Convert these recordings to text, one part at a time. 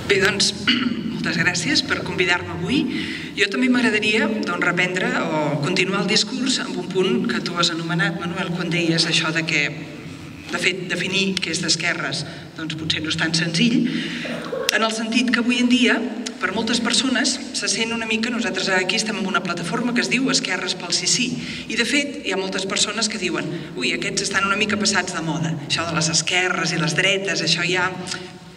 Bé, doncs, moltes gràcies per convidar-me avui. Jo també m'agradaria reprendre o continuar el discurs amb un punt que tu has anomenat, Manuel, quan deies això de que, de fet, definir què és d'esquerres doncs potser no és tan senzill, en el sentit que avui en dia, per moltes persones, se sent una mica, nosaltres aquí estem en una plataforma que es diu Esquerres pel sí. I, de fet, hi ha moltes persones que diuen ui, aquests estan una mica passats de moda. Això de les esquerres i les dretes, això ja...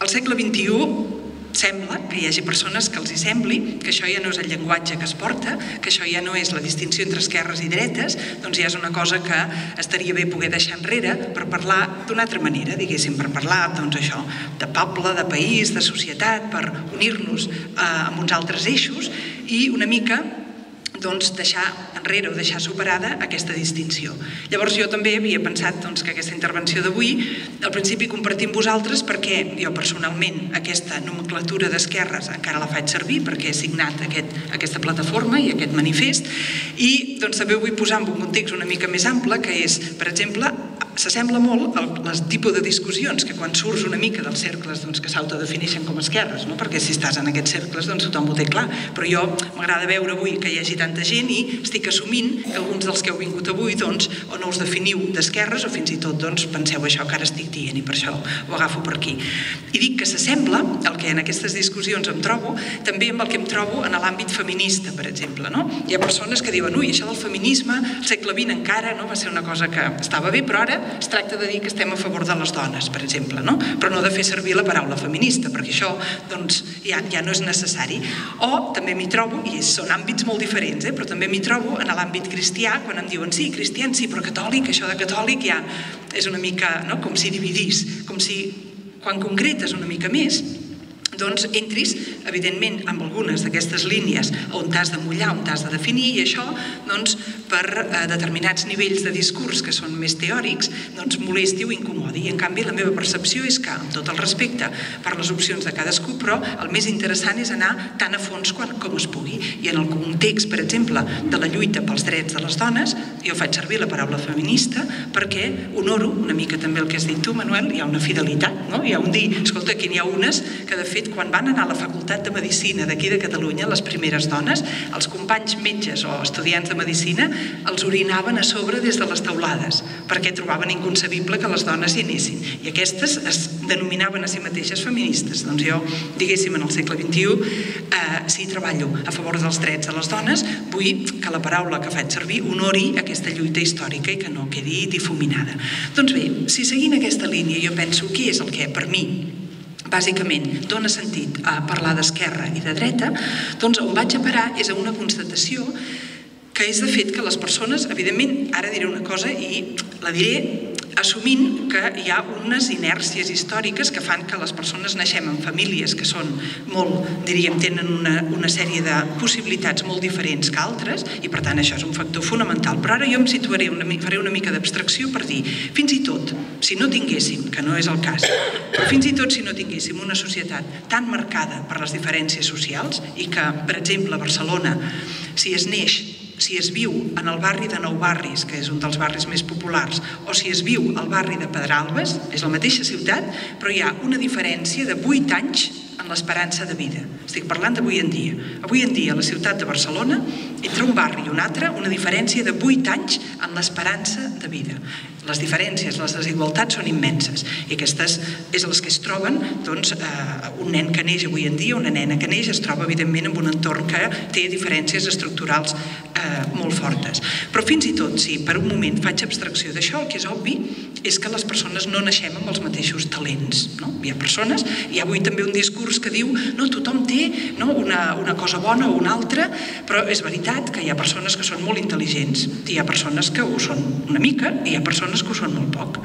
Al segle XXI sembla que hi hagi persones que els hi sembli que això ja no és el llenguatge que es porta, que això ja no és la distinció entre esquerres i dretes, doncs ja és una cosa que estaria bé poder deixar enrere per parlar d'una altra manera, diguéssim, per parlar, doncs això, de poble, de país, de societat, per unir-nos amb uns altres eixos i una mica doncs deixar enrere o deixar superada aquesta distinció. Llavors jo també havia pensat que aquesta intervenció d'avui al principi compartir amb vosaltres perquè jo personalment aquesta nomenclatura d'esquerres encara la faig servir perquè he signat aquesta plataforma i aquest manifest i doncs també ho vull posar en un context una mica més ample que és, per exemple, s'assembla molt al tipus de discussions que quan surts una mica dels cercles que s'autodefineixen com a esquerres, perquè si estàs en aquests cercles tothom ho té clar, però jo m'agrada veure avui que hi hagi tanta gent i estic assumint que alguns dels que heu vingut avui o no us definiu d'esquerres o fins i tot penseu això que ara estic dient i per això ho agafo per aquí. I dic que s'assembla el que en aquestes discussions em trobo també amb el que em trobo en l'àmbit feminista, per exemple. Hi ha persones que diuen ui, això del feminisme al segle XX encara va ser una cosa que estava bé, però ara es tracta de dir que estem a favor de les dones, per exemple, però no de fer servir la paraula feminista, perquè això ja no és necessari. O també m'hi trobo, i són àmbits molt diferents, però també m'hi trobo en l'àmbit cristià, quan em diuen sí, cristians sí, però catòlic, això de catòlic ja és una mica com si dividís, com si quan concretes una mica més doncs entris, evidentment, amb algunes d'aquestes línies on t'has de mullar, on t'has de definir, i això, per determinats nivells de discurs que són més teòrics, molesti o incomodi. I, en canvi, la meva percepció és que, amb tot el respecte per les opcions de cadascú, però el més interessant és anar tan a fons com es pugui. I en el context, per exemple, de la lluita pels drets de les dones, jo faig servir la paraula feminista perquè honoro una mica també el que has dit tu, Manuel, hi ha una fidelitat, hi ha un dir, escolta, que n'hi ha unes que, de fet, quan van anar a la Facultat de Medicina d'aquí de Catalunya, les primeres dones, els companys metges o estudiants de Medicina els orinaven a sobre des de les teulades, perquè trobaven inconcebible que les dones hi anessin. I aquestes es denominaven a si mateixes feministes. Doncs jo, diguéssim, en el segle XXI, si treballo a favor dels drets de les dones, vull que la paraula que faig servir honori aquesta lluita històrica i que no quedi difuminada. Doncs bé, si seguint aquesta línia jo penso què és el que per mi bàsicament dona sentit a parlar d'esquerra i de dreta, doncs on vaig a parar és a una constatació que és de fet que les persones, evidentment, ara diré una cosa i la diré assumint que hi ha unes inèrcies històriques que fan que les persones naixem en famílies que són molt, diríem, tenen una sèrie de possibilitats molt diferents que altres i per tant això és un factor fonamental. Però ara jo em situaré, faré una mica d'abstracció per dir, fins i tot, si no tinguéssim, que no és el cas, però fins i tot si no tinguéssim una societat tan marcada per les diferències socials i que, per exemple, a Barcelona, si es neix, si es viu en el barri de Nou Barris, que és un dels barris més populars, o si es viu al barri de Pedralbes, és la mateixa ciutat, però hi ha una diferència de 8 anys en l'esperança de vida. Estic parlant d'avui en dia. Avui en dia, a la ciutat de Barcelona, entre un barri i un altre, una diferència de 8 anys en l'esperança de vida. Les diferències, les desigualtats són immenses i aquestes és les que es troben un nen que neix avui en dia, una nena que neix es troba evidentment en un entorn que té diferències estructurals molt fortes. Però fins i tot si per un moment faig abstracció d'això, el que és obvi és que les persones no naixem amb els mateixos talents. Hi ha persones, hi ha avui també un discurs que diu no, tothom té una cosa bona o una altra, però és veritat que hi ha persones que són molt intel·ligents, hi ha persones que ho són una mica i hi ha persones que ho són molt poc.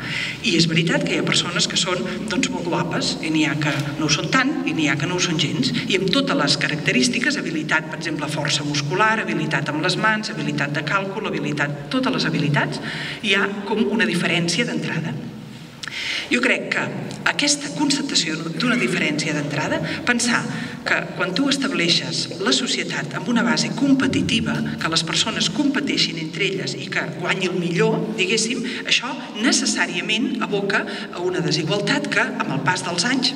I és veritat que hi ha persones que són molt guapes i n'hi ha que no ho són tant i n'hi ha que no ho són gens. I amb totes les característiques, habilitat, per exemple, força muscular, habilitat amb les mans, habilitat de càlcul, habilitat, totes les habilitats, hi ha com una diferència d'entrada. Jo crec que aquesta constatació d'una diferència d'entrada, pensar que quan tu estableixes la societat amb una base competitiva, que les persones competeixin entre elles i que guanyi el millor, diguéssim, això necessàriament aboca a una desigualtat que, amb el pas dels anys,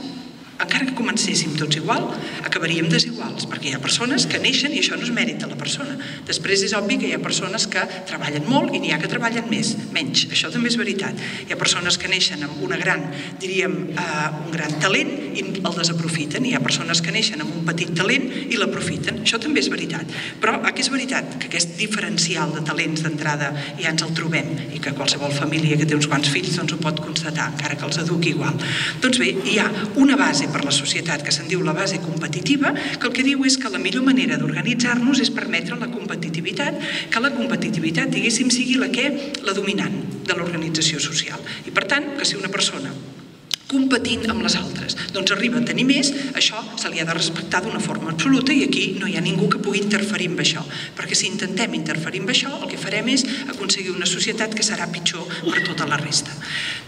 encara que comencéssim tots igual, acabaríem desiguals, perquè hi ha persones que neixen i això no és mèrit de la persona. Després és obvi que hi ha persones que treballen molt i n'hi ha que treballen menys. Això també és veritat. Hi ha persones que neixen amb un gran talent i el desaprofiten. Hi ha persones que neixen amb un petit talent i l'aprofiten. Això també és veritat. Però aquí és veritat que aquest diferencial de talents d'entrada ja ens el trobem i que qualsevol família que té uns quants fills ho pot constatar, encara que els eduqui igual. Doncs bé, hi ha una base per la societat que se'n diu la base competitiva, que el que diu és que la millor manera d'organitzar-nos és permetre la competitivitat, que la competitivitat, diguéssim, sigui la dominant de l'organització social. I per tant, que si una persona competint amb les altres, doncs arriba a tenir més, això se li ha de respectar d'una forma absoluta i aquí no hi ha ningú que pugui interferir amb això, perquè si intentem interferir amb això, el que farem és aconseguir una societat que serà pitjor per tota la resta.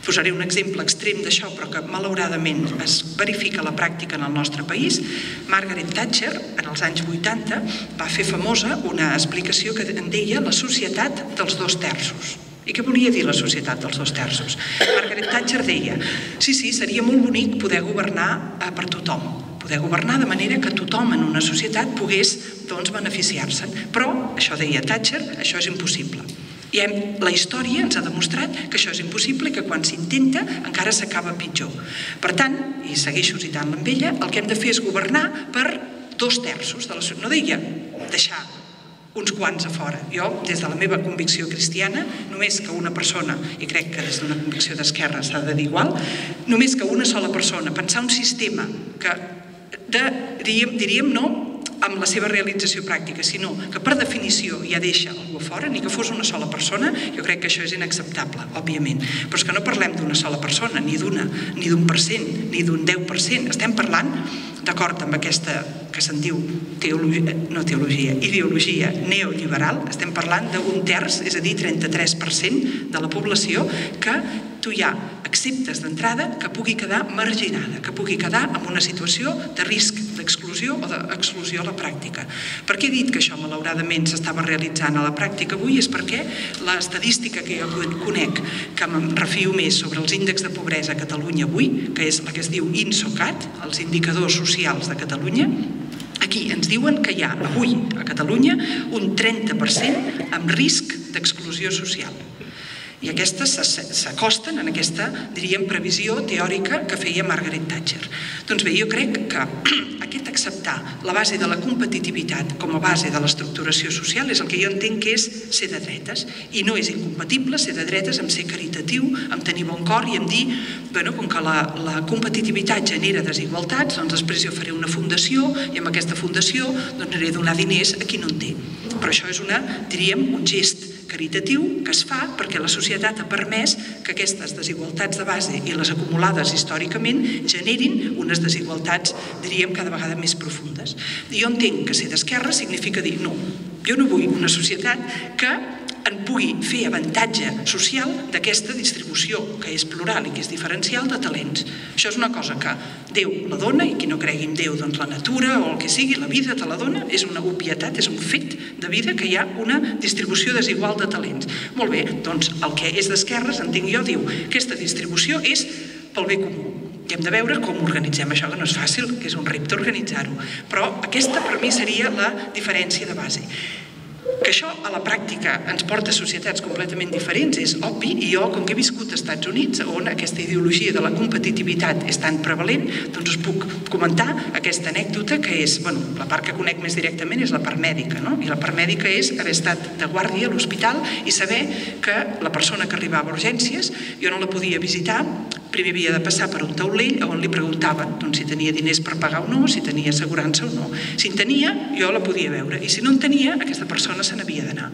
Posaré un exemple extrem d'això, però que malauradament es verifica a la pràctica en el nostre país. Margaret Thatcher, en els anys 80, va fer famosa una explicació que en deia la societat dels 2/3. I què volia dir la societat dels 2/3? Margaret Thatcher deia, sí, seria molt bonic poder governar per tothom, poder governar de manera que tothom en una societat pogués beneficiar-se'n, però, això deia Thatcher, això és impossible. I la història ens ha demostrat que això és impossible i que quan s'intenta encara s'acaba pitjor. Per tant, i segueixo citant amb ella, el que hem de fer és governar per 2/3 de la societat. No deia deixar uns quants a fora. Jo, des de la meva convicció cristiana, només que una persona, i crec que des d'una convicció d'esquerra s'ha de dir igual, només que una sola persona, pensar un sistema que, diríem, no amb la seva realització pràctica, sinó que per definició ja deixa algú a fora, ni que fos una sola persona, jo crec que això és inacceptable, òbviament. Però és que no parlem d'una sola persona, ni d'un %, ni d'un 10%. Estem parlant, d'acord amb aquesta que se'n diu ideologia neoliberal, estem parlant d'un terç, és a dir, 33% de la població que tu ja acceptes d'entrada que pugui quedar marginada, que pugui quedar en una situació de risc d'exclusió o d'exclusió a la pràctica. Per què he dit que això malauradament s'estava realitzant a la pràctica avui? És perquè l'estadística que jo conec, que em refio més sobre els índexs de pobresa a Catalunya avui, que és la que es diu INSOCAT, els indicadors socials de Catalunya, aquí ens diuen que hi ha avui a Catalunya un 30% amb risc d'exclusió social. I aquestes s'acosten en aquesta, diríem, previsió teòrica que feia Margaret Thatcher. Doncs bé, jo crec que aquest acceptar la base de la competitivitat com a base de l'estructuració social és el que jo entenc que és ser de dretes. I no és incompatible ser de dretes amb ser caritatiu, amb tenir bon cor i amb dir, com que la competitivitat genera desigualtats, doncs després jo faré una fundació i amb aquesta fundació aniré a donar diners a qui no en té. Però això és un gest caritatiu que es fa perquè la societat ha permès que aquestes desigualtats de base i les acumulades històricament generin unes desigualtats, diríem, cada vegada més profundes. Jo entenc que ser d'esquerra significa dir no, jo no vull una societat que en pugui fer avantatge social d'aquesta distribució que és plural i que és diferencial de talents. Això és una cosa que Déu la dona i qui no cregui en Déu, doncs la natura o el que sigui, la vida te la dona, és una obvietat, és un fet de vida que hi ha una distribució desigual de talents. Molt bé, doncs el que és d'esquerres, entenc jo, diu aquesta distribució és pel bé comú. I hem de veure com organitzem això, que no és fàcil, que és un repte organitzar-ho. Però aquesta per mi seria la diferència de base. Que això a la pràctica ens porta a societats completament diferents és obvi, i jo, com que he viscut als Estats Units, on aquesta ideologia de la competitivitat és tan prevalent, doncs us puc comentar aquesta anècdota que és, la part que conec més directament és la part mèdica, no? I la part mèdica és haver estat de guàrdia a l'hospital i saber que la persona que arribava a urgències jo no la podia visitar, primer havia de passar per un taulell on li preguntaven si tenia diners per pagar o no, si tenia assegurança o no. Si en tenia, jo la podia veure, i si no en tenia, aquesta persona se n'havia d'anar.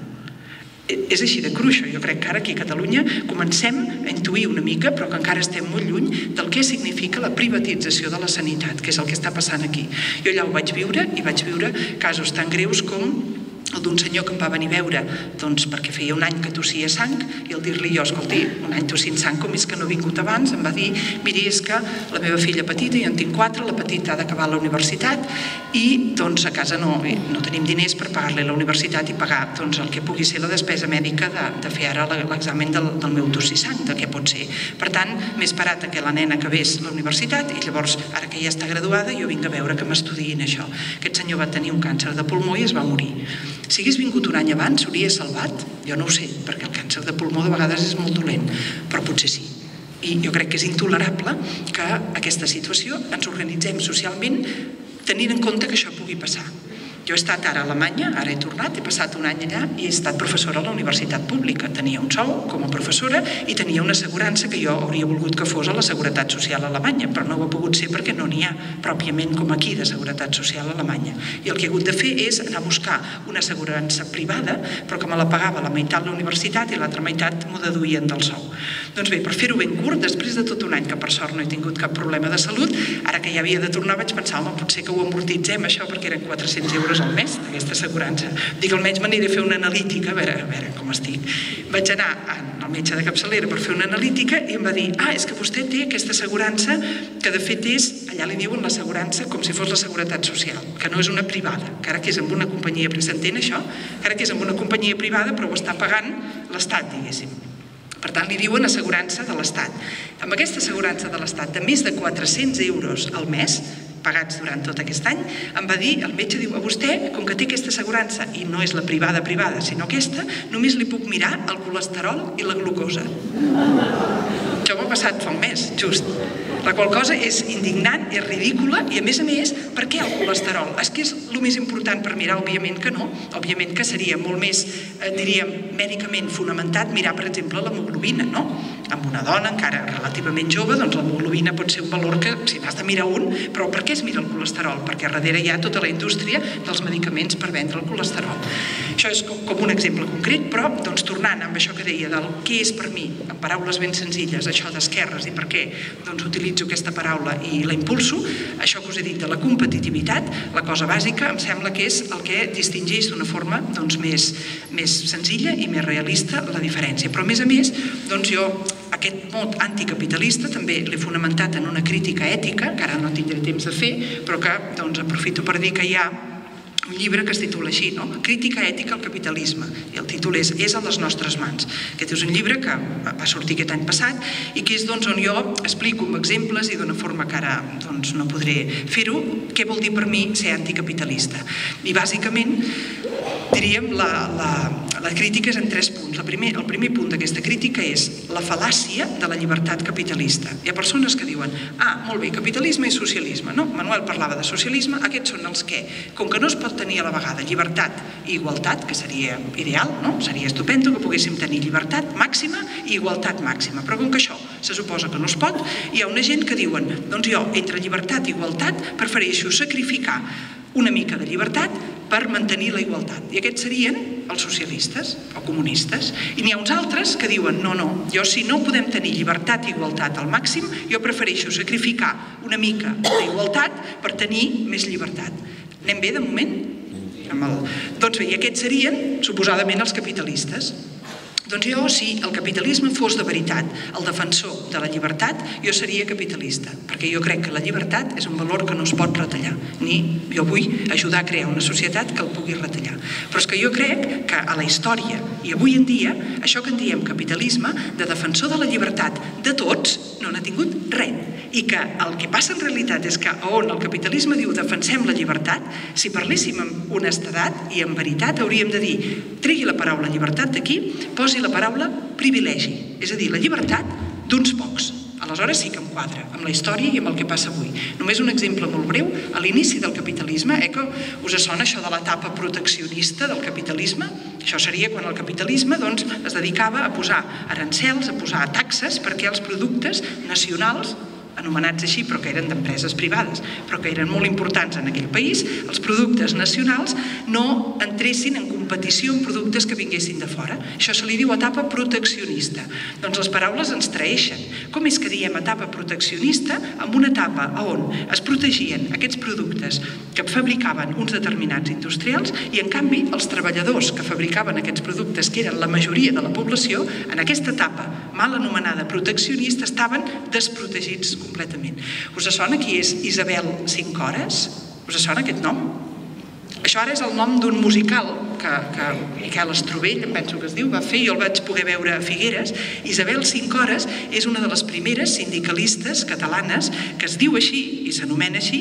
És així de cruixo. Jo crec que ara aquí a Catalunya comencem a intuir una mica, però que encara estem molt lluny del que significa la privatització de la sanitat, que és el que està passant aquí. Jo allà ho vaig viure i vaig viure casos tan greus com el d'un senyor que em va venir a veure perquè feia un any que tossia sang, i al dir-li jo, escolti, un any tossint sang, com és que no he vingut abans? Em va dir, miri, és que la meva filla petita, jo en tinc 4, la petita ha d'acabar la universitat i a casa no tenim diners per pagar-li a la universitat i pagar el que pugui ser la despesa mèdica de fer ara l'examen del meu tossir sang, de què pot ser. Per tant, m'he esperat que la nena acabés la universitat i llavors, ara que ja està graduada, jo vinc a veure que m'estudiïn això. Aquest senyor va tenir un càncer de pulmó i es va morir. Si hagués vingut un any abans, s'hauria salvat? Jo no ho sé, perquè el càncer de pulmó de vegades és molt dolent, però potser sí. I jo crec que és intolerable que aquesta situació ens organitzem socialment tenint en compte que això pugui passar. Jo he estat ara a Alemanya, ara he tornat, he passat un any allà i he estat professora a la universitat pública. Tenia un sou com a professora i tenia una assegurança que jo hauria volgut que fos a la Seguretat Social alemanya, però no ho ha pogut ser perquè no n'hi ha pròpiament com aquí de Seguretat Social alemanya. I el que he hagut de fer és anar a buscar una assegurança privada, però que me la pagava la meitat la universitat i l'altra meitat m'ho deduïen del sou. Doncs bé, per fer-ho ben curt, després de tot un any que per sort no he tingut cap problema de salut, ara que ja havia de tornar vaig pensar, home, potser que ho amortitzem això perquè eren 400 euros al mes d'aquesta assegurança. Dic, almenys m'aniré a fer una analítica, a veure com estic. Vaig anar al metge de capçalera per fer una analítica i em va dir, és que vostè té aquesta assegurança que de fet és, allà li diuen l'assegurança com si fos la Seguretat Social, que no és una privada, que ara que és amb una companyia, s'entén això? Que ara que és amb una companyia privada però ho està pagant l'Estat, diguéssim. Per tant, li diuen assegurança de l'Estat. Amb aquesta assegurança de l'Estat de més de 400 euros al mes, pagats durant tot aquest any, em va dir, el metge diu, a vostè, com que té aquesta assegurança, i no és la privada, sinó aquesta, només li puc mirar el colesterol i la glucosa. Això m'ha passat fa un mes, just. La qual cosa és indignant, és ridícula, i a més, per què el colesterol? És que és el més important per mirar? Òbviament que no. Òbviament que seria molt més, diríem, mèdicament fonamentat mirar, per exemple, l'hemoglobina, no? Amb una dona encara relativament jove, doncs l'hemoglobina pot ser un valor que, si n'has de mirar un, però per què es mira el colesterol? Perquè darrere hi ha tota la indústria dels medicaments per vendre el colesterol. Això és com un exemple concret, però tornant amb això que deia del què és per mi, en paraules ben senzilles, això d'esquerres i per què utilitzo aquesta paraula i la impulso, això que us he dit de la competitivitat, la cosa bàsica, em sembla que és el que distingeix d'una forma més senzilla i més realista la diferència. Però a més, jo aquest mot anticapitalista també l'he fonamentat en una crítica ètica, que ara no tindré temps de fer, però que aprofito per dir que hi ha un llibre que es titula així, Crítica ètica al capitalisme, i el títol és a les nostres mans. Aquest és un llibre que va sortir aquest any passat i que és on jo explico amb exemples i d'una forma que ara no podré fer-ho, què vol dir per mi ser anticapitalista. I bàsicament, diríem, la crítica és en 3 punts. El primer punt d'aquesta crítica és la fal·làcia de la llibertat capitalista. Hi ha persones que diuen, molt bé, capitalisme i socialisme. No, Manuel parlava de socialisme, aquests són els que, com que no es pot tenir a la vegada llibertat i igualtat, que seria ideal, seria estupendo que poguéssim tenir llibertat màxima i igualtat màxima, però com que això se suposa que no es pot, hi ha una gent que diuen, doncs jo, entre llibertat i igualtat, prefereixo sacrificar una mica de llibertat per mantenir la igualtat. I aquests serien els socialistes o comunistes. I n'hi ha uns altres que diuen, no, jo si no podem tenir llibertat i igualtat al màxim, jo prefereixo sacrificar una mica d'igualtat per tenir més llibertat. Anem bé de moment? Doncs bé, i aquests serien, suposadament, els capitalistes. Doncs jo, si el capitalisme fos de veritat el defensor de la llibertat, jo seria capitalista, perquè jo crec que la llibertat és un valor que no es pot retallar, ni jo vull ajudar a crear una societat que el pugui retallar. Però és que jo crec que a la història i avui en dia, això que en diem capitalisme, de defensor de la llibertat de tots, no n'ha tingut res. I que el que passa en realitat és que on el capitalisme diu defensem la llibertat, si parléssim amb honestedat i amb veritat hauríem de dir, tregui la paraula llibertat d'aquí, posi la paraula privilegi, és a dir, la llibertat d'uns pocs. Aleshores sí que em quadra amb la història i amb el que passa avui. Només un exemple molt breu, a l'inici del capitalisme, que us sona això de l'etapa proteccionista del capitalisme? Això seria quan el capitalisme es dedicava a posar arancels, a posar taxes perquè els productes nacionals, anomenats així, però que eren d'empreses privades, però que eren molt importants en aquell país, els productes nacionals no entressin en competició competició amb productes que vinguessin de fora. Això se li diu etapa proteccionista. Doncs les paraules ens traeixen. Com és que diem etapa proteccionista amb una etapa on es protegien aquests productes que fabricaven uns determinats industrials i, en canvi, els treballadors que fabricaven aquests productes, que eren la majoria de la població, en aquesta etapa mal anomenada proteccionista, estaven desprotegits completament. Us sona qui és Isabel Cincores? Us sona aquest nom? Això ara és el nom d'un musical que Miquel Estrovell, em penso que es diu, va fer, jo el vaig poder veure a Figueres. Isabel Cincores és una de les primeres sindicalistes catalanes que es diu així i s'anomena així,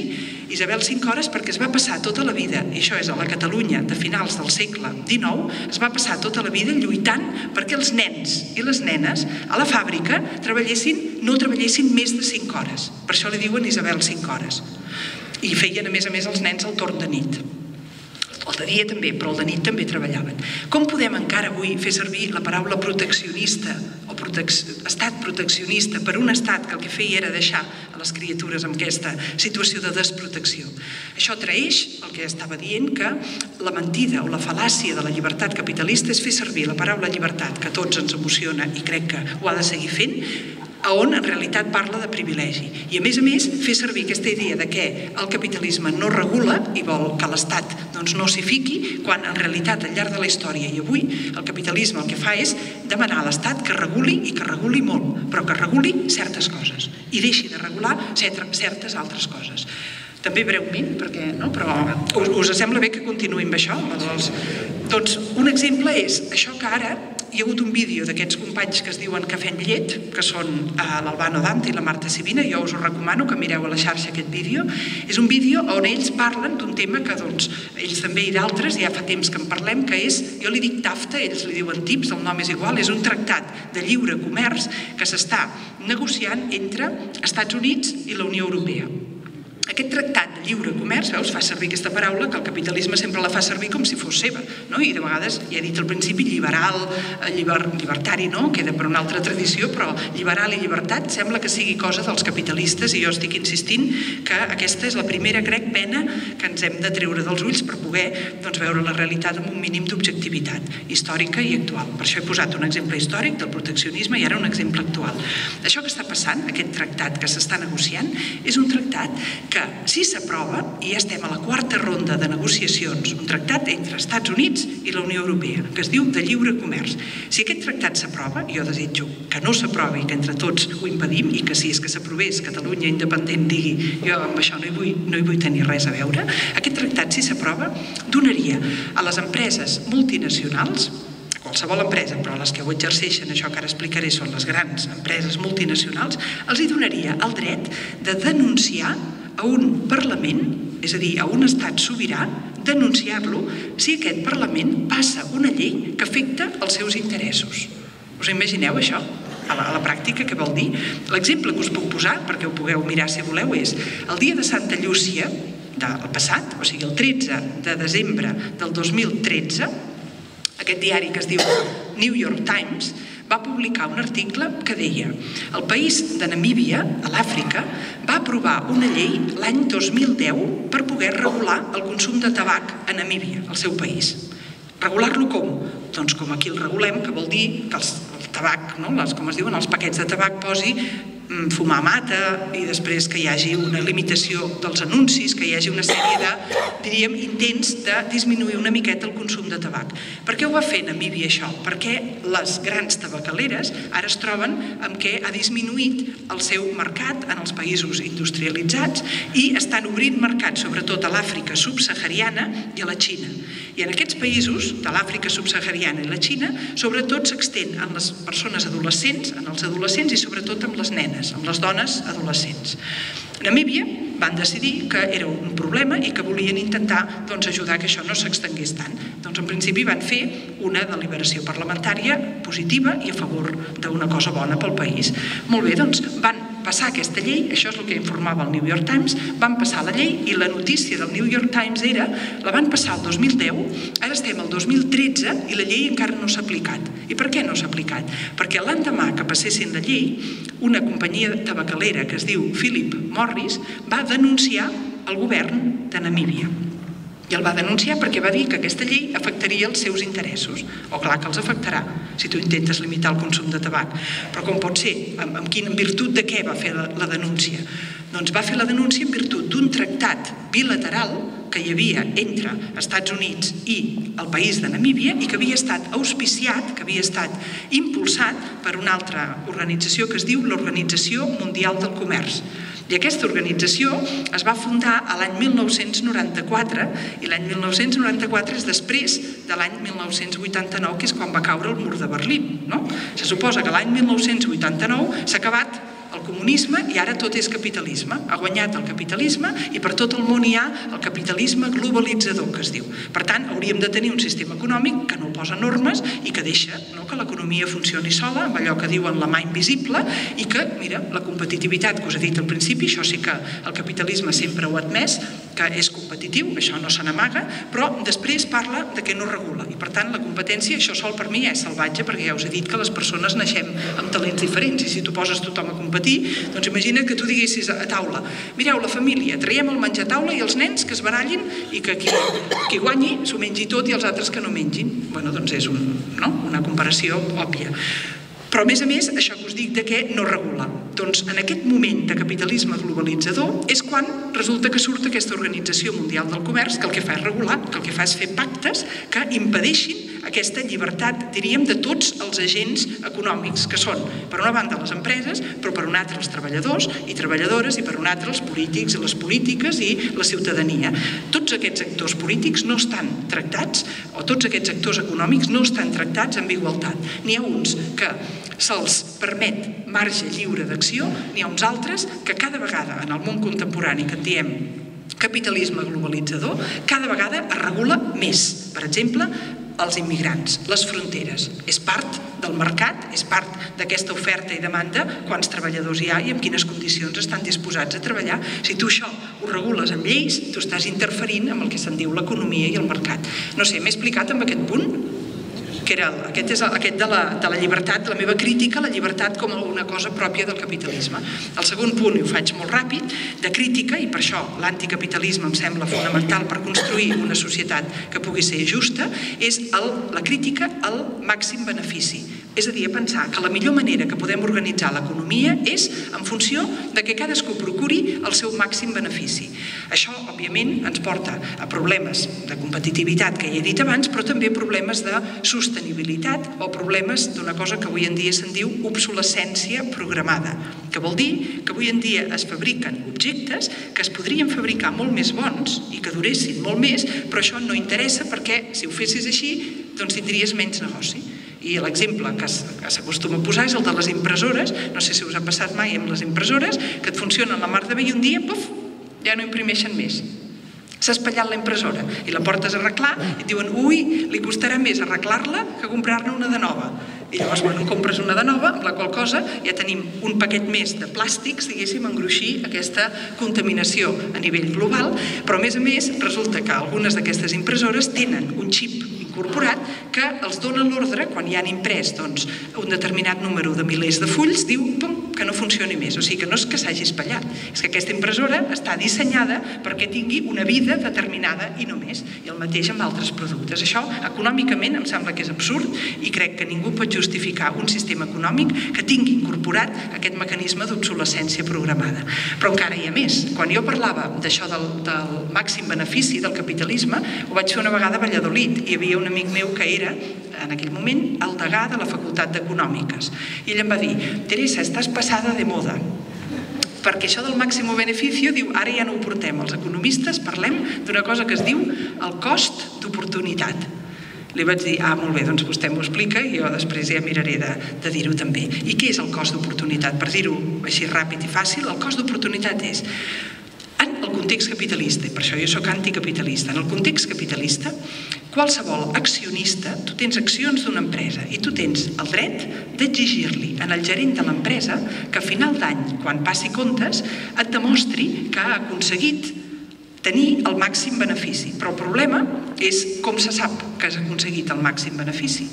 Isabel Cincores, perquè es va passar tota la vida, i això és a la Catalunya de finals del segle XIX, es va passar tota la vida lluitant perquè els nens i les nenes a la fàbrica no treballessin més de 5 hores. Per això li diuen Isabel Cincores. I feien, a més, els nens el torn de nit. El de dia també, però el de nit també treballaven. Com podem encara avui fer servir la paraula proteccionista o estat proteccionista per un estat que el que feia era deixar a les criatures en aquesta situació de desprotecció? Això traeix el que estava dient, que la mentida o la fal·làcia de la llibertat capitalista és fer servir la paraula llibertat, que a tots ens emociona i crec que ho ha de seguir fent, on en realitat parla de privilegi. I a més, fer servir aquesta idea de que el capitalisme no regula i vol que l'Estat no s'hi fiqui, quan en realitat al llarg de la història i avui el capitalisme el que fa és demanar a l'Estat que reguli i que reguli molt, però que reguli certes coses i deixi de regular certes altres coses. També breument, perquè no, però us sembla bé que continuï amb això? Doncs un exemple és això que ara hi ha hagut un vídeo d'aquests companys que es diuen Cafè amb llet, que són l'Albano Dante i la Marta Sibina, jo us ho recomano que mireu a la xarxa aquest vídeo. És un vídeo on ells parlen d'un tema que ells també i d'altres, ja fa temps que en parlem, que és, jo li dic TAFTA, ells li diuen TIPS, el nom és igual, és un tractat de lliure comerç que s'està negociant entre Estats Units i la Unió Europea. Aquest tractat de lliure comerç, veus, fa servir aquesta paraula que el capitalisme sempre la fa servir com si fos seva, i de vegades, ja he dit al principi, liberal, llibertari, queda per una altra tradició, però liberal i llibertat sembla que sigui cosa dels capitalistes, i jo estic insistint que aquesta és la primera, crec, pena que ens hem de treure dels ulls per poder veure la realitat amb un mínim d'objectivitat històrica i actual. Per això he posat un exemple històric del proteccionisme i ara un exemple actual. Això que està passant, aquest tractat que s'està negociant, és un tractat que si s'aprova, i ja estem a la 4ª ronda de negociacions, un tractat entre Estats Units i la Unió Europea, que es diu de lliure comerç. Si aquest tractat s'aprova, i jo desitjo que no s'aprovi, que entre tots ho impedim, i que si és que s'aprovés Catalunya independent digui jo amb això no hi vull tenir res a veure, aquest tractat, si s'aprova, donaria a les empreses multinacionals, qualsevol empresa, però les que ho exerceixen, això que ara explicaré, són les grans empreses multinacionals, els hi donaria el dret de denunciar a un Parlament, és a dir, a un estat sobirà, denunciar-lo si aquest Parlament passa una llei que afecta els seus interessos. Us imagineu això? A la pràctica, què vol dir? L'exemple que us puc posar, perquè ho pugueu mirar si voleu, és el dia de Santa Llúcia del passat, o sigui, el 13 de desembre del 2013, aquest diari que es diu New York Times va publicar un article que deia: el país de Namíbia, a l'Àfrica, va aprovar una llei l'any 2010 per poder regular el consum de tabac a Namíbia, al seu país. Regular-lo com? Doncs com aquí el regulem, que vol dir que el tabac, com es diuen, els paquets de tabac posi fumar mata i després que hi hagi una limitació dels anuncis, que hi hagi una sèrie de, diríem, intents de disminuir una miqueta el consum de tabac. Per què ho va fer Namíbia això? Perquè les grans tabacaleres ara es troben amb què ha disminuït el seu mercat en els països industrialitzats i estan obrint mercats, sobretot a l'Àfrica subsahariana i a la Xina. I en aquests països, de l'Àfrica subsahariana i la Xina, sobretot s'extén en les persones adolescents, en els adolescents i sobretot amb les nenes, amb les dones adolescents. Namíbia van decidir que era un problema i que volien intentar ajudar que això no s'extengués tant. Doncs en principi van fer una deliberació parlamentària positiva i a favor d'una cosa bona pel país. Molt bé, doncs van passar aquesta llei, això és el que informava el New York Times, van passar la llei i la notícia del New York Times era, la van passar el 2010, ara estem al 2013 i la llei encara no s'ha aplicat. I per què no s'ha aplicat? Perquè l'endemà que passessin la llei, una companyia tabacalera que es diu Philip Morris va denunciar el govern de Namíbia. I el va denunciar perquè va dir que aquesta llei afectaria els seus interessos. O clar que els afectarà, si tu intentes limitar el consum de tabac. Però com pot ser? En virtut de què va fer la denúncia? Doncs va fer la denúncia en virtut d'un tractat bilateral que hi havia entre Estats Units i el país de Namíbia i que havia estat auspiciat, que havia estat impulsat per una altra organització que es diu l'Organització Mundial del Comerç. I aquesta organització es va fundar l'any 1994 i l'any 1994 és després de l'any 1989, que és quan va caure el mur de Berlín. Se suposa que l'any 1989 s'ha acabat el comunisme i ara tot és capitalisme. Ha guanyat el capitalisme i per tot el món hi ha el capitalisme globalitzador, que es diu. Per tant, hauríem de tenir un sistema econòmic que no posa normes i que deixa que l'economia funcioni sola, amb allò que diuen la mà invisible, i que, mira, la competitivitat que us he dit al principi, això sí que el capitalisme sempre ho ha admès, que és competitiu, això no se n'amaga, però després parla de que no regula. I per tant, la competència, això sol per mi ja és salvatge, perquè ja us he dit que les persones naixem amb talents diferents, i si tu poses tothom a competir, doncs imagina que tu diguessis a taula: mireu, la família, traiem el menjar a taula i els nens que es barallin i que qui guanyi s'ho mengi tot i els altres que no mengin. Bé, doncs és una comparació òbvia. Però, a més, això que us dic de què no regula. Doncs en aquest moment de capitalisme globalitzador és quan resulta que surt aquesta Organització Mundial del Comerç, que el que fa és regular, que el que fa és fer pactes que impedeixin aquesta llibertat, diríem, de tots els agents econòmics, que són, per una banda, les empreses, però per una altra els treballadors i treballadores, i per una altra els polítics i les polítiques i la ciutadania. Tots aquests actors polítics no estan tractats, o tots aquests actors econòmics no estan tractats amb igualtat. N'hi ha uns que se'ls permet marge lliure d'acció, n'hi ha uns altres que cada vegada en el món contemporani que en diem capitalisme globalitzador, cada vegada es regula més. Per exemple, els immigrants, les fronteres. És part del mercat, és part d'aquesta oferta i demanda, quants treballadors hi ha i en quines condicions estan disposats a treballar. Si tu això ho regules amb lleis, tu estàs interferint amb el que se'n diu l'economia i el mercat. No sé, m'he explicat amb aquest punt? Que era aquest de la llibertat, la meva crítica a la llibertat com una cosa pròpia del capitalisme. El segon punt, i ho faig molt ràpid, de crítica, i per això l'anticapitalisme em sembla fonamental per construir una societat que pugui ser justa, és la crítica al màxim benefici. És a dir, a pensar que la millor manera que podem organitzar l'economia és en funció de que cadascú procuri el seu màxim benefici. Això, òbviament, ens porta a problemes de competitivitat, que ja he dit abans, però també problemes de sostenibilitat o problemes d'una cosa que avui en dia se'n diu obsolescència programada, que vol dir que avui en dia es fabriquen objectes que es podrien fabricar molt més bons i que duressin molt més, però això no interessa perquè, si ho fessis així, doncs tindries menys negoci. I l'exemple que s'acostuma a posar és el de les impressores. No sé si us ha passat mai amb les impressores, que et funcionen la mar de bé i un dia, puf, ja no imprimeixen més. S'ha espatllat la impressora i la portes a arreglar i et diuen: ui, li costarà més arreglar-la que comprar-ne una de nova. I llavors, quan compres una de nova, amb la qual cosa ja tenim un paquet més de plàstics, diguéssim, engruixir aquesta contaminació a nivell global, però a més resulta que algunes d'aquestes impressores tenen un xip incorporat que els dona l'ordre, quan hi han imprès un determinat número de milers de fulls, diu que no funcioni més. O sigui que no és que s'hagi espatllat, és que aquesta impressora està dissenyada perquè tingui una vida determinada i no més. I el mateix amb altres productes. Això, econòmicament, em sembla que és absurd i crec que ningú pot justificar un sistema econòmic que tingui incorporat aquest mecanisme d'obsolescència programada. Però encara hi ha més. Quan jo parlava d'això del màxim benefici del capitalisme, ho vaig fer una vegada a Valladolid. Hi havia un amic meu que era, en aquell moment, el degà de la Facultat d'Econòmiques. I ell em va dir: Teresa, estàs passada de moda. Perquè això del màxim benefici, diu, ara ja no ho portem. Els economistes parlem d'una cosa que es diu el cost d'oportunitat. Li vaig dir: molt bé, doncs vostè m'ho explica i jo després ja miraré de dir-ho també. I què és el cost d'oportunitat? Per dir-ho així ràpid i fàcil, el cost d'oportunitat és, en el context capitalista, i per això jo soc anticapitalista, en el context capitalista, qualsevol accionista, tu tens accions d'una empresa i tu tens el dret d'exigir-li al gerent de l'empresa que a final d'any, quan passi comptes, et demostri que ha aconseguit tenir el màxim benefici. Però el problema és com se sap que has aconseguit el màxim benefici.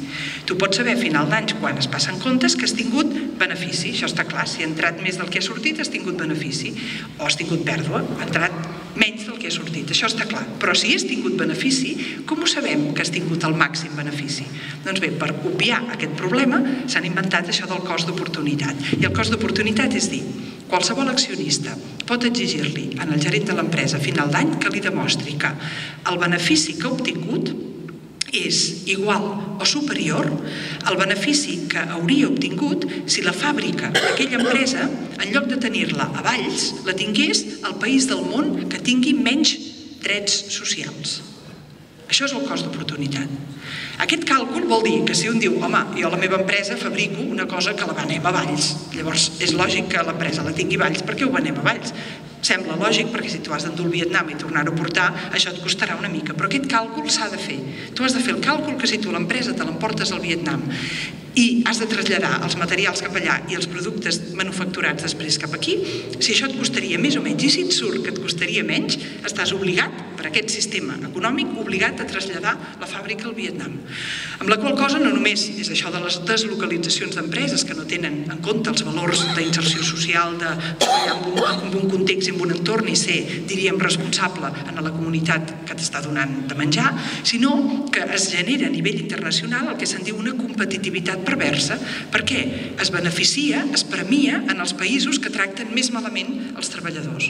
Tu pots saber a final d'any, quan es passen comptes, que has tingut benefici. Això està clar. Si ha entrat més del que ha sortit, has tingut benefici. O has tingut pèrdua. Ha entrat menys del que ha sortit, això està clar. Però si has tingut benefici, com ho sabem que has tingut el màxim benefici? Doncs bé, per obviar aquest problema s'han inventat això del cost d'oportunitat. I el cost d'oportunitat és dir, qualsevol accionista pot exigir-li al gerent de l'empresa a final d'any que li demostri que el benefici que ha obtingut és igual o superior al benefici que hauria obtingut si la fàbrica d'aquella empresa, en lloc de tenir-la a Valls, la tingués al país del món que tingui menys drets socials. Això és el cost d'oportunitat. Aquest càlcul vol dir que si un diu, home, jo a la meva empresa fabrico una cosa que la venem a Valls, llavors és lògic que l'empresa la tingui a Valls, perquè ho venem a Valls. Sembla lògic perquè si tu has d'endur al Vietnam i tornar-ho a portar, això et costarà una mica, però aquest càlcul s'ha de fer. Tu has de fer el càlcul que si tu l'empresa te l'emportes al Vietnam i has de traslladar els materials cap allà i els productes manufacturats després cap aquí, si això et costaria més o menys, i si et surt que et costaria menys, estàs obligat, per aquest sistema econòmic, obligat a traslladar la fàbrica al Vietnam. Amb la qual cosa no només és això de les deslocalitzacions d'empreses que no tenen en compte els valors d'inserció social, de treballar en un context i en un entorn i ser, diríem, responsable en la comunitat que t'està donant de menjar, sinó que es genera a nivell internacional el que se'n diu una competitivitat perversa, perquè es beneficia, es premia en els països que tracten més malament els treballadors.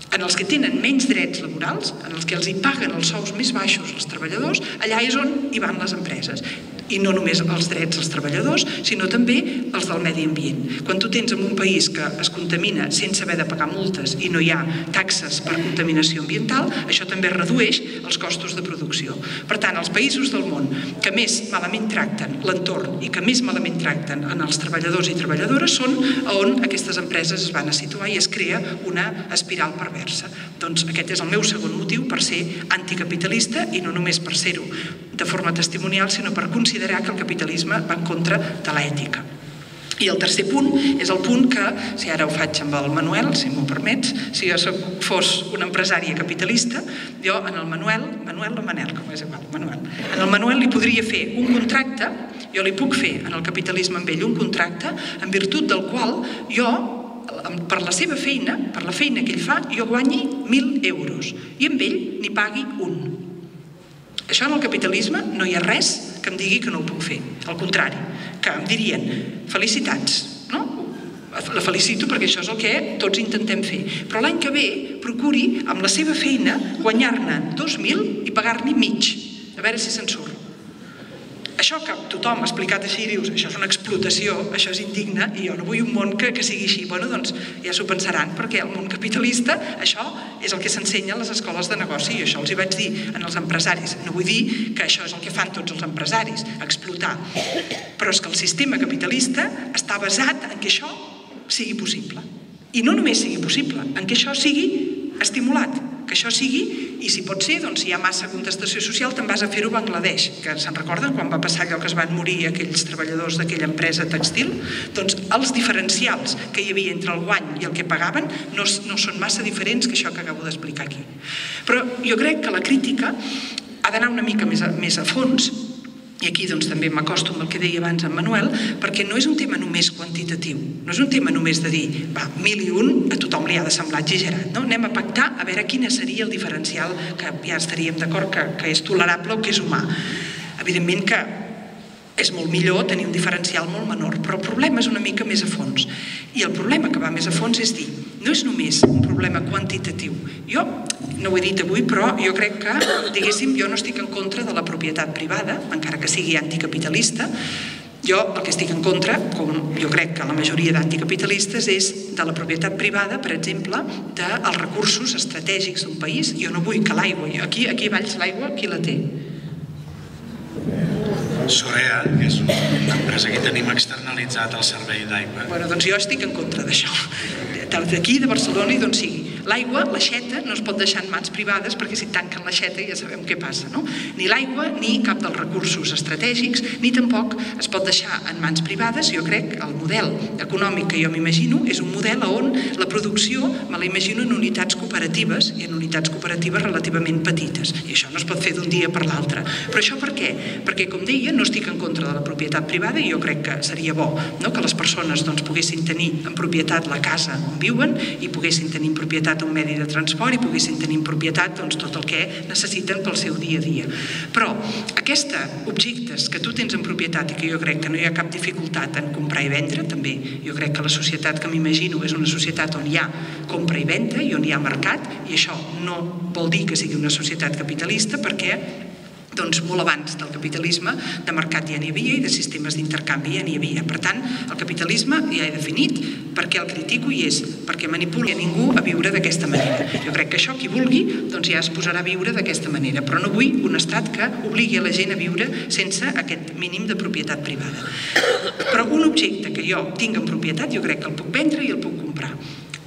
En els que tenen menys drets laborals, en els que els hi paguen els sous més baixos als treballadors, allà és on hi van les empreses. I no només els drets als treballadors, sinó també els del medi ambient. Quan tu tens en un país que es contamina sense haver de pagar multes i no hi ha taxes per contaminació ambiental, això també redueix els costos de producció. Per tant, els països del món que més malament tracten l'entorn i que més malament tracten en els treballadors i treballadores són on aquestes empreses es van a situar i es crea una espiral perversa. Doncs aquest és el meu segon motiu per ser anticapitalista i no només per ser-ho de forma testimonial, sinó per considerar que el capitalisme va en contra de l'ètica. I el tercer punt és el punt que, si ara ho faig amb el Manuel, si m'ho permets, si jo fos una empresària capitalista, jo en el Manuel o Manel, com és igual, Manuel, en el Manuel li podria fer un contracte, jo li puc fer en el capitalisme amb ell un contracte en virtut del qual jo, per la seva feina, per la feina que ell fa, jo guanyi 1.000 euros i amb ell n'hi pagui un. Això en el capitalisme no hi ha res que em digui que no ho puc fer. Al contrari, que em dirien, felicitats, no? La felicito perquè això és el que tots intentem fer. Però l'any que ve procuri amb la seva feina guanyar-ne 2.000 i pagar-n'hi mig. A veure si se'n surt. Això que tothom ha explicat així, dius, això és una explotació, això és indigne i jo no vull un món que sigui així. Bueno, doncs ja s'ho pensaran, perquè el món capitalista, això és el que s'ensenya a les escoles de negoci i això els hi vaig dir als empresaris. No vull dir que això és el que fan tots els empresaris, explotar. Però és que el sistema capitalista està basat en que això sigui possible. I no només sigui possible, en que això sigui estimulat, que això sigui, i si pot ser, doncs si hi ha massa contestació social, te'n vas a fer-ho a Bangladesh, que se'n recorden quan va passar allò que es van morir aquells treballadors d'aquella empresa textil? Doncs els diferencials que hi havia entre el guany i el que pagaven no són massa diferents que això que acabo d'explicar aquí. Però jo crec que la crítica ha d'anar una mica més a fons, i aquí doncs també m'acosto amb el que deia abans en Manuel, perquè no és un tema només quantitatiu, no és un tema només de dir, va, 1.001 a tothom li ha de semblar exagerat, no? Anem a pactar a veure quin seria el diferencial que ja estaríem d'acord que és tolerable o que és humà. Evidentment que és molt millor tenir un diferencial molt menor, però el problema és una mica més a fons. I el problema que va més a fons és dir, no és només un problema quantitatiu. Jo no ho he dit avui, però jo crec que, diguéssim, jo no estic en contra de la propietat privada, encara que sigui anticapitalista. Jo el que estic en contra, com jo crec que la majoria d'anticapitalistes, és de la propietat privada, per exemple, dels recursos estratègics d'un país. Jo no vull que l'aigua, aquí a Valls l'aigua, qui la té? Sorea, que és una empresa que tenim externalitzat el servei d'aigua. Bueno, doncs jo estic en contra d'això. D'aquí, de Barcelona i d'on sigui. L'aigua, l'aixeta, no es pot deixar en mans privades perquè si tanquen l'aixeta ja sabem què passa, no? Ni l'aigua ni cap dels recursos estratègics, ni tampoc es pot deixar en mans privades. Jo crec que el model econòmic que jo m'imagino és un model on la producció me la imagino en unitats cooperatives i en unitats cooperatives relativament petites. I això no es pot fer d'un dia per l'altre. Però això per què? Perquè, com deia, no estic en contra de la propietat privada i jo crec que seria bo que les persones poguessin tenir en propietat la casa on viuen i poguessin tenir en propietat propietat un medi de transport i poguessin tenir en propietat tot el que necessiten pel seu dia a dia. Però aquests objectes que tu tens en propietat i que jo crec que no hi ha cap dificultat en comprar i vendre, també jo crec que la societat que m'imagino és una societat on hi ha compra i venda i on hi ha mercat, i això no vol dir que sigui una societat capitalista, perquè molt abans del capitalisme de mercat ja n'hi havia i de sistemes d'intercanvi ja n'hi havia. Per tant, el capitalisme ja he definit per què el critico i és perquè manipula ningú a viure d'aquesta manera. Jo crec que això, qui vulgui, ja es posarà a viure d'aquesta manera, però no vull un estat que obligui a la gent a viure sense aquest mínim de propietat privada. Però un objecte que jo tinc en propietat, jo crec que el puc vendre i el puc comprar.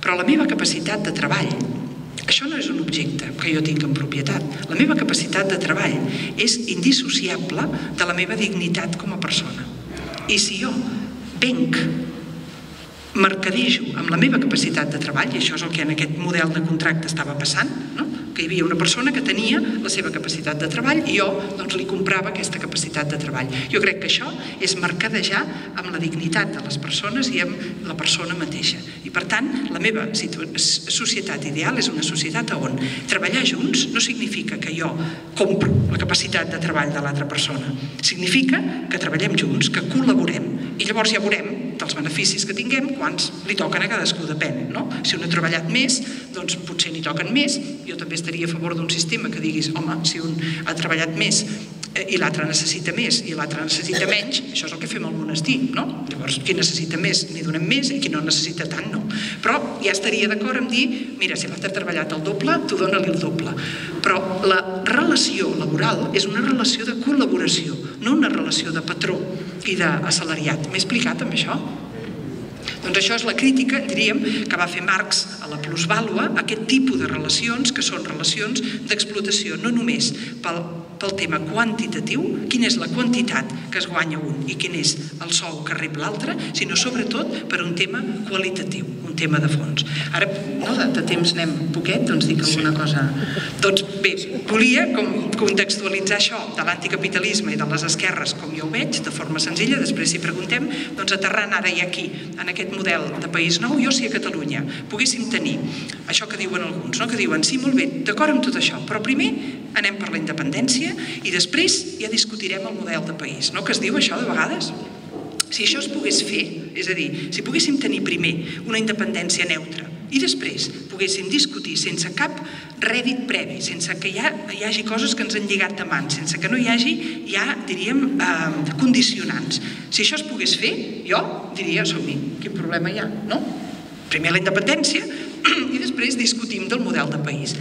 Però la meva capacitat de treball, això no és un objecte que jo tinc en propietat. La meva capacitat de treball és indissociable de la meva dignitat com a persona. I si jo venc, mercadejo amb la meva capacitat de treball, i això és el que en aquest model de contracte estava passant, que hi havia una persona que tenia la seva capacitat de treball i jo li comprava aquesta capacitat de treball. Jo crec que això és mercadejar amb la dignitat de les persones i amb la persona mateixa. I per tant, la meva societat ideal és una societat on treballar junts no significa que jo compro la capacitat de treball de l'altra persona. Significa que treballem junts, que col·laborem i llavors ja veurem dels beneficis que tinguem quants li toquen a cadascú, depèn. Si un ha treballat més, doncs potser n'hi toquen més. Jo també estaria a favor d'un sistema que diguis, home, si un ha treballat més i l'altre necessita més i l'altre necessita menys, això és el que fem al monestir, no? Llavors, qui necessita més n'hi donem més i qui no necessita tant, no. Però ja estaria d'acord en dir, mira, si l'altre ha treballat el doble, tu dona-li el doble. Però la relació laboral és una relació de col·laboració, no una relació de patró i d'assalariat. M'he explicat amb això? Doncs això és la crítica, diríem, que va fer Marx a la plusvàlua, aquest tipus de relacions que són relacions d'explotació, no només pel tema quantitatiu, quina és la quantitat que es guanya un i quin és el sou que rep l'altre, sinó sobretot per un tema qualitatiu, un tema de fons. Ara, de temps anem poquet, doncs dic alguna cosa. Doncs bé, volia contextualitzar això de l'anticapitalisme i de les esquerres, com jo ho veig, de forma senzilla, després si preguntem, doncs aterrant ara i aquí, en aquest model de país nou, jo si a Catalunya poguéssim tenir això que diuen alguns, que diuen, sí, molt bé, d'acord amb tot això, però primer anem per la independència i després ja discutirem el model de país, no? Que es diu això de vegades. Si això es pogués fer, és a dir, si poguéssim tenir primer una independència neutra i després poguéssim discutir sense cap rèdit previ, sense que hi hagi coses que ens han lligat de mans, sense que no hi hagi, diríem, condicionants. Si això es pogués fer, jo diria, som-hi, quin problema hi ha, no? Primer la independència i després discutim del model de país.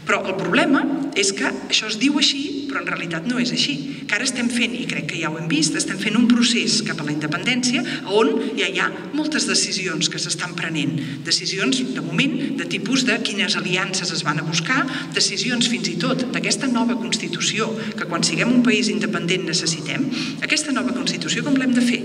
Però el problema és que això es diu així, però en realitat no és així. Que ara estem fent, i crec que ja ho hem vist, estem fent un procés cap a la independència on ja hi ha moltes decisions que s'estan prenent. Decisions, de moment, de tipus de quines aliances es van a buscar, decisions fins i tot d'aquesta nova Constitució, que quan siguem un país independent necessitem, aquesta nova Constitució com l'hem de fer?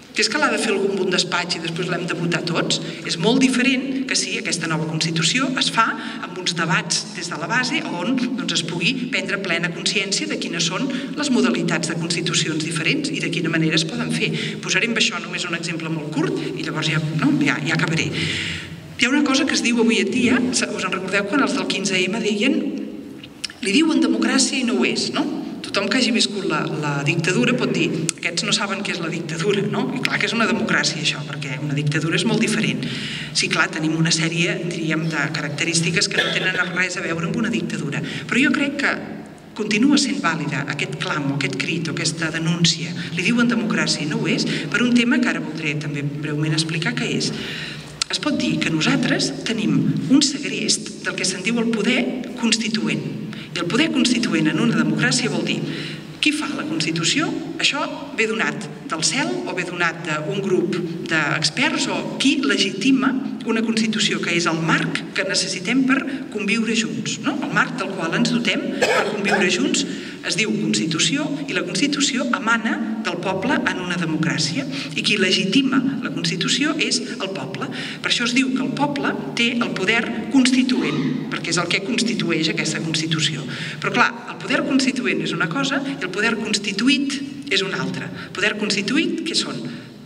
Que és que l'ha de fer algun bon despatx i després l'hem de votar tots? És molt diferent que si aquesta nova Constitució es fa amb uns debats des de la base on es pugui prendre plena consciència de quines són les modalitats de constitucions diferents i de quina manera es poden fer. Posaré amb això només un exemple molt curt i llavors ja acabaré. Hi ha una cosa que es diu avui en dia, us en recordeu quan els del 15M deien li diuen democràcia i no ho és, no? Tothom que hagi viscut la dictadura pot dir aquests no saben què és la dictadura, no? I clar que és una democràcia això, perquè una dictadura és molt diferent. Sí, clar, tenim una sèrie, diríem, de característiques que no tenen res a veure amb una dictadura. Però jo crec que continua sent vàlida aquest clam o aquest crit o aquesta denúncia. Li diuen democràcia i no ho és, per un tema que ara voldré també breument explicar què és. Es pot dir que nosaltres tenim un segrest del que se'n diu el poder constituent. I el poder constituent en una democràcia vol dir qui fa la Constitució, això ve donat del cel o ve donat d'un grup d'experts o qui legitima una Constitució que és el marc que necessitem per conviure junts. El marc del qual ens dotem per conviure junts es diu Constitució i la Constitució emana del poble en una democràcia i qui legitima la Constitució és el poble. Per això es diu que el poble té el poder constituent, perquè és el que constitueix aquesta Constitució. Però clar, el poder constituent és una cosa i el poder constituït és una altra. El poder constituït, què són?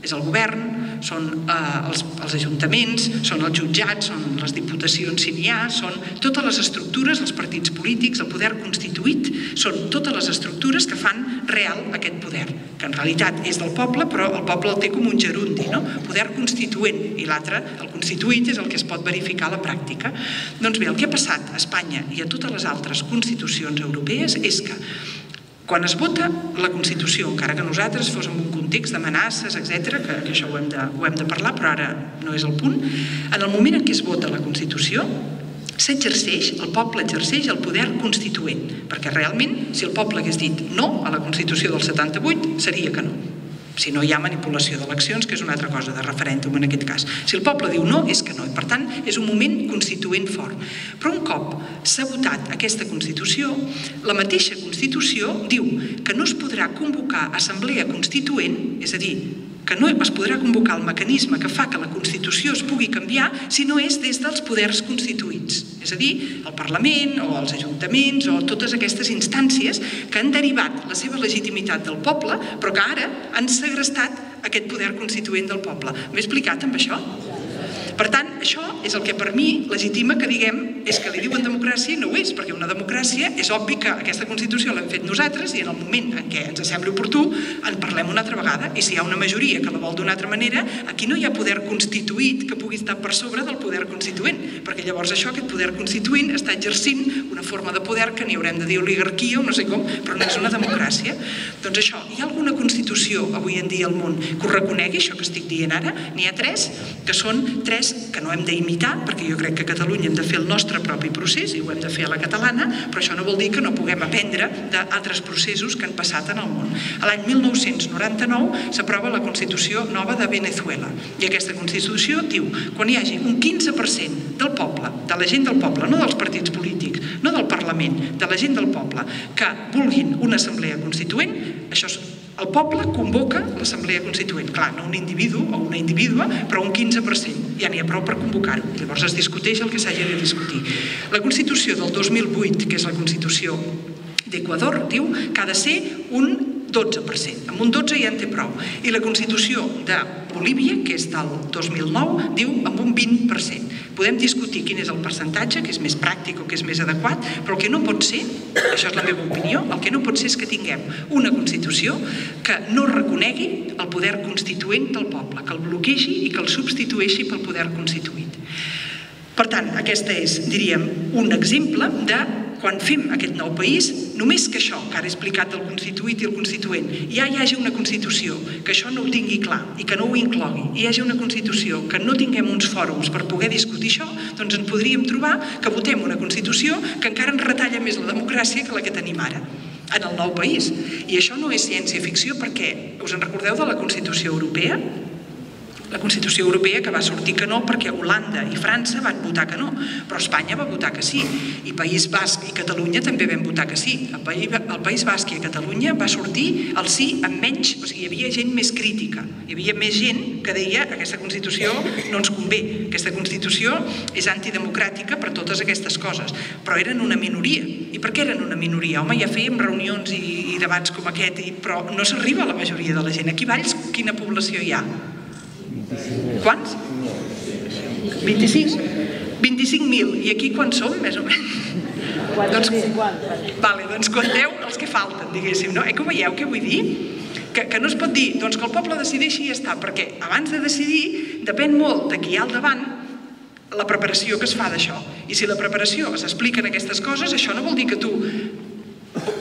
És el govern, són els ajuntaments, són els jutjats, són les diputacions si n'hi ha, són totes les estructures, els partits polítics, el poder constituït, són totes les estructures que fan real aquest poder, que en realitat és del poble, però el poble el té com un gerundi, no? Poder constituent, i l'altre, el constituït, és el que es pot verificar a la pràctica. Doncs bé, el que ha passat a Espanya i a totes les altres constitucions europees és que quan es vota la Constitució, encara que nosaltres fos en un context d'amenaces, etc., que això ho hem de parlar, però ara no és el punt, en el moment en què es vota la Constitució, s'exerceix, el poble exerceix el poder constituent, perquè realment, si el poble hagués dit no a la Constitució del 78, seria que no. Si no hi ha manipulació d'eleccions, que és una altra cosa, de referèndum en aquest cas. Si el poble diu no, és que no. I per tant, és un moment constituent fort. Però un cop s'ha votat aquesta Constitució, la mateixa Constitució diu que no es podrà convocar assemblea constituent, és a dir, que no es podrà convocar el mecanisme que fa que la Constitució es pugui canviar si no és des dels poders constituïts. És a dir, el Parlament o els ajuntaments o totes aquestes instàncies que han derivat la seva legitimitat del poble, però que ara han segrestat aquest poder constituent del poble. M'he explicat amb això? Per tant, això és el que per mi legitima que diguem és que li diuen democràcia i no ho és, perquè una democràcia és obvi que aquesta Constitució l'hem fet nosaltres i en el moment en què ens sembli oportú en parlem una altra vegada, i si hi ha una majoria que la vol d'una altra manera, aquí no hi ha poder constituït que pugui estar per sobre del poder constituent, perquè llavors això, aquest poder constituent, està exercint una forma de poder que n'hi haurem de dir oligarquia o no sé com, però no és una democràcia. Doncs això, hi ha alguna Constitució avui en dia al món que ho reconegui, això que estic dient ara? N'hi ha 3, que són 3 que no hem d'imitar, perquè jo crec que a Catalunya hem de fer el nostre propi procés i ho hem de fer a la catalana, però això no vol dir que no puguem aprendre d'altres processos que han passat en el món. A l'any 1999 s'aprova la Constitució nova de Venezuela i aquesta Constitució diu quan hi hagi un 15% del poble, de la gent del poble, no dels partits polítics, no del Parlament, de la gent del poble, que vulguin una assemblea constituent, això és el poble convoca l'assemblea constituent. Clar, no un individu o una individua, però un 15%. Ja n'hi ha prou per convocar-ho. Llavors es discuteix el que s'hagi de discutir. La Constitució del 2008, que és la Constitució d'Equador, diu que ha de ser un 12%. Amb un 12 ja en té prou. I la Constitució de Bolívia, que és del 2009, diu amb un 20%. Podem discutir quin és el percentatge, que és més pràctic o que és més adequat, però el que no pot ser, això és la meva opinió, el que no pot ser és que tinguem una Constitució que no reconegui el poder constituent del poble, que el bloquegi i que el substitueixi pel poder constituït. Per tant, aquest és, diríem, un exemple de quan fem aquest nou país, només que això, que ara he explicat del constituït i el constituent, ja hi hagi una Constitució que això no ho tingui clar i que no ho inclogui, i hi hagi una Constitució que no tinguem uns fòrums per poder discutir això, doncs ens podríem trobar que votem una Constitució que encara ens retalla més la democràcia que la que tenim ara en el nou país. I això no és ciència-ficció perquè, us en recordeu de la Constitució Europea? La Constitució Europea que va sortir que no perquè Holanda i França van votar que no, però Espanya va votar que sí, i País Basc i Catalunya també van votar que sí. El País Basc i Catalunya va sortir el sí amb menys, o sigui, hi havia gent més crítica, hi havia més gent que deia aquesta Constitució no ens convé, aquesta Constitució és antidemocràtica per totes aquestes coses, però eren una minoria. I per què eren una minoria? Home, ja fèiem reunions i debats com aquest, però no s'arriba a la majoria de la gent. Aquí a Valls quina població hi ha? Quants? 25? 25.000. I aquí quants som, més o menys? Doncs compteu els que falten, diguéssim. Com veieu què vull dir? Que no es pot dir que el poble decideixi i ja està, perquè abans de decidir depèn molt de qui hi ha al davant la preparació que es fa d'això. I si la preparació s'expliquen aquestes coses, això no vol dir que tu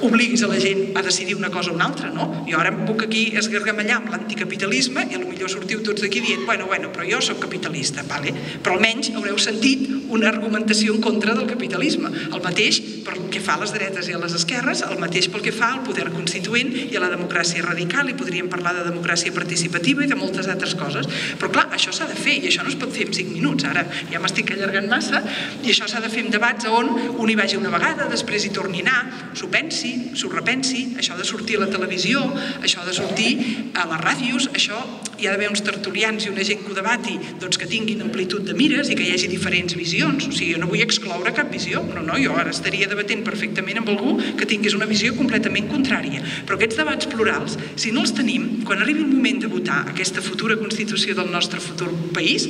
obliguis a la gent a decidir una cosa o una altra, no? Jo ara em puc aquí esgargamellar amb l'anticapitalisme i potser sortiu tots d'aquí dient bueno, però jo soc capitalista, però almenys haureu sentit una argumentació en contra del capitalisme. El mateix pel que fa a les dretes i a les esquerres, el mateix pel que fa al poder constituent i a la democràcia radical, i podríem parlar de democràcia participativa i de moltes altres coses. Però clar, això s'ha de fer i això no es pot fer en 5 minuts. Ara ja m'estic allargant massa i això s'ha de fer en debats on un hi vagi una vegada, després hi torni a anar, s'ho pensi, s'ho repensi, això de sortir a la televisió, això de sortir a les ràdios, això hi ha d'haver uns tertulians i una gent que ho debati que tinguin amplitud de mires i que hi hagi diferents visions. O sigui, jo no vull excloure cap visió, però no, jo ara estaria debatent perfectament amb algú que tingués una visió completament contrària. Però aquests debats plurals, si no els tenim, quan arribi el moment de votar aquesta futura Constitució del nostre futur país,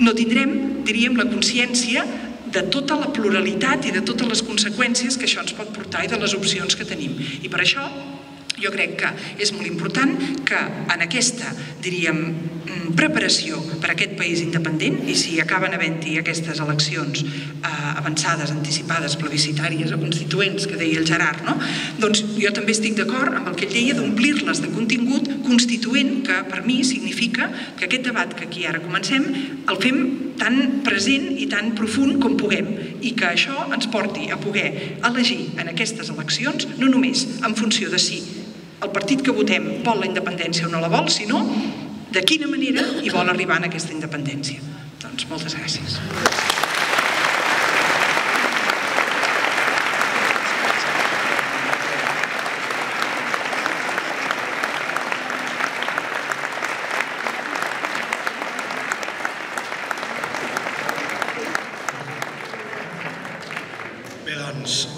no tindrem, diríem, la consciència de tota la pluralitat i de totes les conseqüències que això ens pot portar i de les opcions que tenim. I per això jo crec que és molt important que en aquesta, diríem, preparació per a aquest país independent, i si acaben havent-hi aquestes eleccions avançades, anticipades, plebiscitàries o constituents, que deia el Gerard, doncs jo també estic d'acord amb el que ell deia d'omplir-les de contingut constituent, que per mi significa que aquest debat que aquí ara comencem el fem tan present i tan profund com puguem, i que això ens porti a poder elegir en aquestes eleccions no només en funció de si el partit que votem vol la independència o no la vol, sinó de quina manera hi vol arribar a aquesta independència. Doncs moltes gràcies. Bé, doncs,